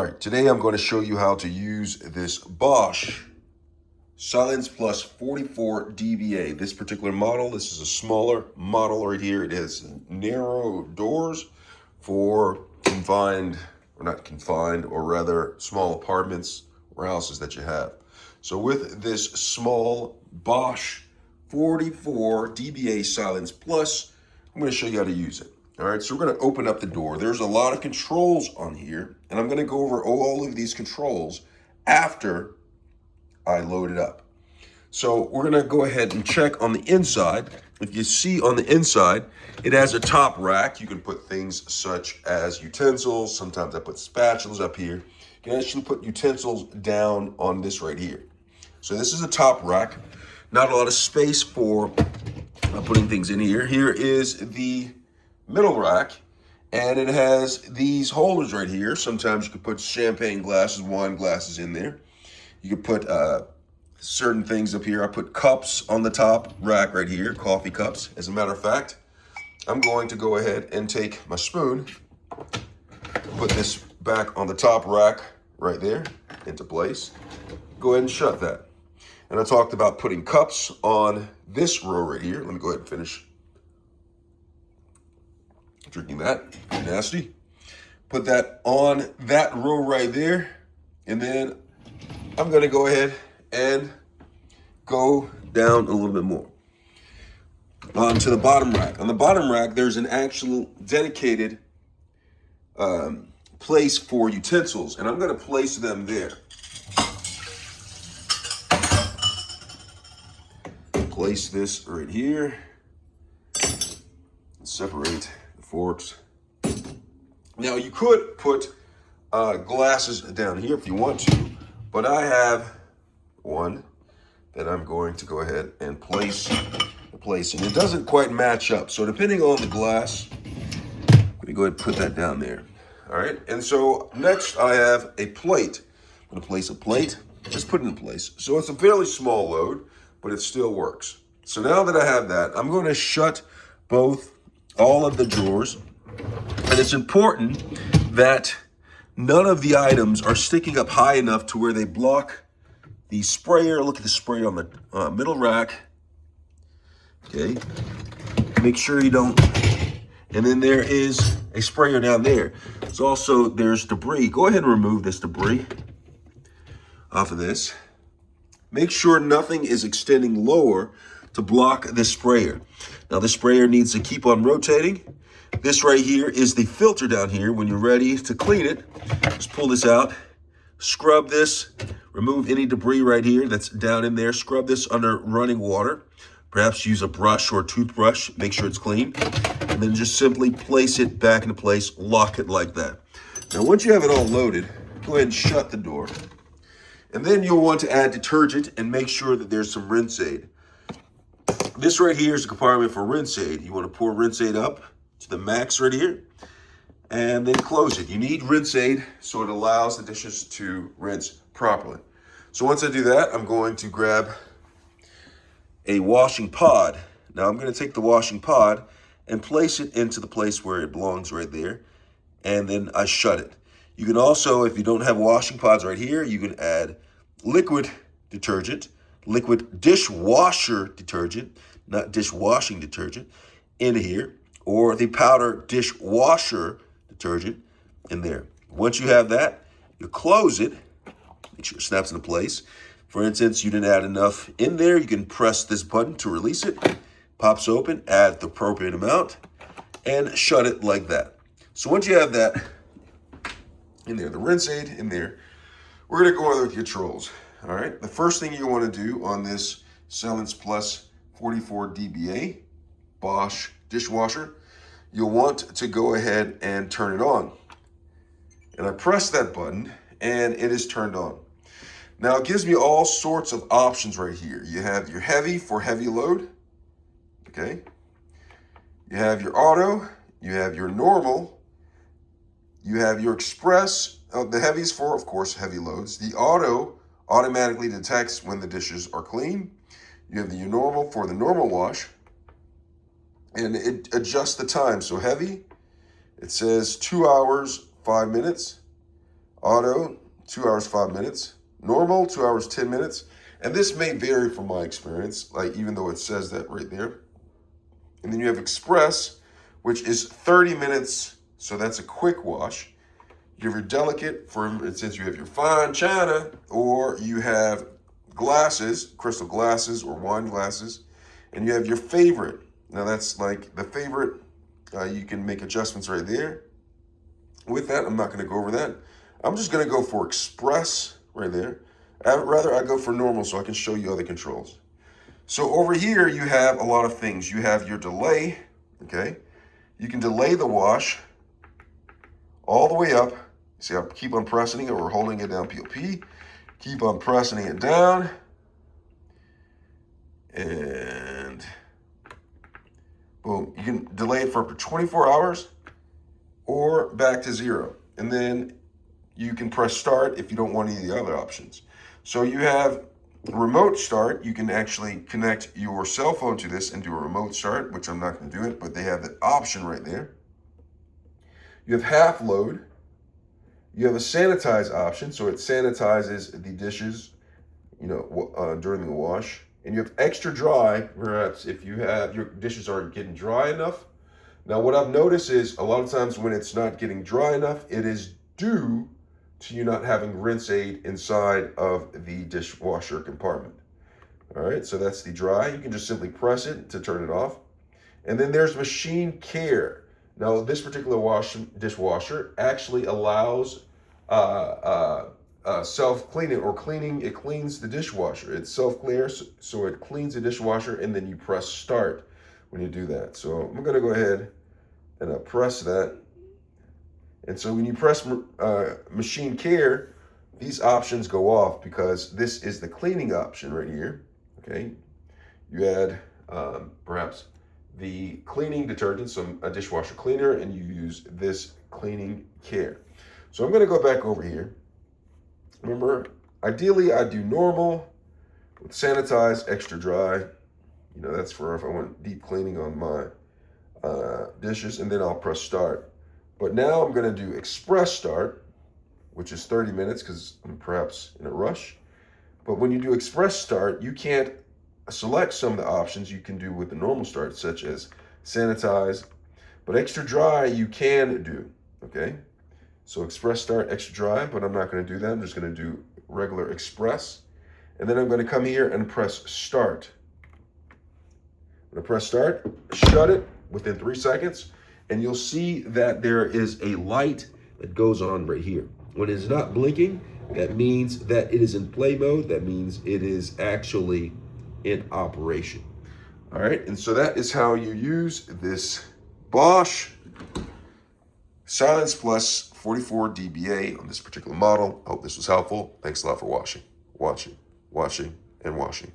All right, today I'm going to show you how to use this Bosch Silence Plus 44 dBA. This particular model, this is a smaller model right here. It has narrow doors for confined, or not confined, or rather small apartments or houses that you have. So with this small Bosch 44 dBA Silence Plus, I'm going to show you how to use it. All right, so we're going to open up the door. There's a lot of controls on here, and I'm going to go over all of these controls after I load it up. So we're going to go ahead and check on the inside. If you see on the inside, it has a top rack. You can put things such as utensils. Sometimes I put spatulas up here. You can actually put utensils down on this right here. So this is a top rack. Not a lot of space for putting things in here. Here is the middle rack, and it has these holders right here. Sometimes you could put champagne glasses, wine glasses in there. You could put certain things up here. I put cups on the top rack right here, coffee cups. As a matter of fact, I'm going to go ahead and take my spoon, put this back on the top rack right there into place. Go ahead and shut that. And I talked about putting cups on this row right here. Let me go ahead and finish drinking that. Nasty. Put that on that row right there. And then I'm going to go ahead and go down a little bit more onto the bottom rack. On the bottom rack, there's an actual dedicated place for utensils, and I'm going to place them there. Place this right here. Separate the forks. Now you could put glasses down here if you want to, but I have one that I'm going to go ahead and place, and it doesn't quite match up. So depending on the glass, I'm going to go ahead and put that down there. All right, and so next I have a plate. I'm going to place a plate, just put it in place. So it's a fairly small load, but it still works. So now that I have that, I'm going to shut all of the drawers. And it's important that none of the items are sticking up high enough to where they block the sprayer. Look at the sprayer on the middle rack. Okay. Make sure you don't. And then there is a sprayer down there. There's debris. Go ahead and remove this debris off of this. Make sure nothing is extending lower to block the sprayer. Now the sprayer needs to keep on rotating. This right here is the filter down here. When you're ready to clean it, just pull this out, scrub this, remove any debris right here that's down in there, scrub this under running water. Perhaps use a brush or a toothbrush, make sure it's clean, and then just simply place it back into place, lock it like that. Now once you have it all loaded, go ahead and shut the door. And then you'll want to add detergent and make sure that there's some rinse aid. This right here is a compartment for rinse aid. You want to pour rinse aid up to the max right here and then close it. You need rinse aid so it allows the dishes to rinse properly. So once I do that, I'm going to grab a washing pod. Now I'm going to take the washing pod and place it into the place where it belongs right there, and then I shut it. You can also, if you don't have washing pods right here, you can add liquid detergent, liquid dishwasher detergent, not dishwashing detergent, in here, or the powder dishwasher detergent in there. Once you have that, you close it, make sure it snaps into place. For instance, you didn't add enough in there, you can press this button to release it, pops open, add the appropriate amount, and shut it like that. So once you have that in there, the rinse aid in there, we're gonna go over the controls. All right, the first thing you want to do on this Silence Plus 44 dBA Bosch dishwasher, you'll want to go ahead and turn it on. And I press that button and it is turned on. Now it gives me all sorts of options right here. You have your heavy for heavy load, okay? You have your auto, you have your normal, you have your express. The heavy is for, of course, heavy loads. The auto automatically detects when the dishes are clean. You have the normal for the normal wash, and it adjusts the time. So heavy, it says 2 hours, 5 minutes. Auto, 2 hours, 5 minutes. Normal, 2 hours, 10 minutes. And this may vary from my experience, like even though it says that right there. And then you have Express, which is 30 minutes. So that's a quick wash. You have your delicate, for instance, you have your fine china, or you have glasses, crystal glasses or wine glasses. And you have your favorite. Now that's like the favorite. You can make adjustments right there. With that, I'm not going to go over that. I'm just going to go for Express right there. Rather, I go for normal so I can show you other controls. So over here, you have a lot of things. You have your delay, okay? You can delay the wash all the way up. See, I keep on pressing it or holding it down, POP. Keep on pressing it down. And boom, you can delay it for up to 24 hours or back to 0. And then you can press start if you don't want any of the other options. So you have remote start. You can actually connect your cell phone to this and do a remote start, which I'm not going to do it, but they have the option right there. You have half load. You have a sanitize option, so it sanitizes the dishes, during the wash. And you have extra dry, perhaps if you have your dishes aren't getting dry enough. Now, what I've noticed is a lot of times when it's not getting dry enough, it is due to you not having rinse aid inside of the dishwasher compartment. All right, so that's the dry. You can just simply press it to turn it off. And then there's machine care. Now, this particular dishwasher actually allows self-cleaning or cleaning. It cleans the dishwasher. It's self-clears, so it cleans the dishwasher, and then you press start when you do that. So I'm going to go ahead and press that. And so when you press machine care, these options go off because this is the cleaning option right here. Okay, you add perhaps the cleaning detergent, a dishwasher cleaner, and you use this cleaning care. So I'm going to go back over here. Remember, ideally I do normal with sanitize, extra dry. That's for if I want deep cleaning on my dishes, and then I'll press start. But now I'm going to do express start, which is 30 minutes because I'm perhaps in a rush. But when you do express start, you can't select some of the options you can do with the normal start, such as sanitize. But extra dry you can do, okay? So express start, extra dry, but I'm not going to do that. I'm just going to do regular express. And then I'm going to come here and press start. I'm going to press start, shut it within 3 seconds. And you'll see that there is a light that goes on right here. When it is not blinking, that means that it is in play mode. That means it is actually in operation. All right, and so that is how you use this Bosch Silence Plus 44 dBA on this particular model. I hope this was helpful. Thanks a lot for watching, and washing.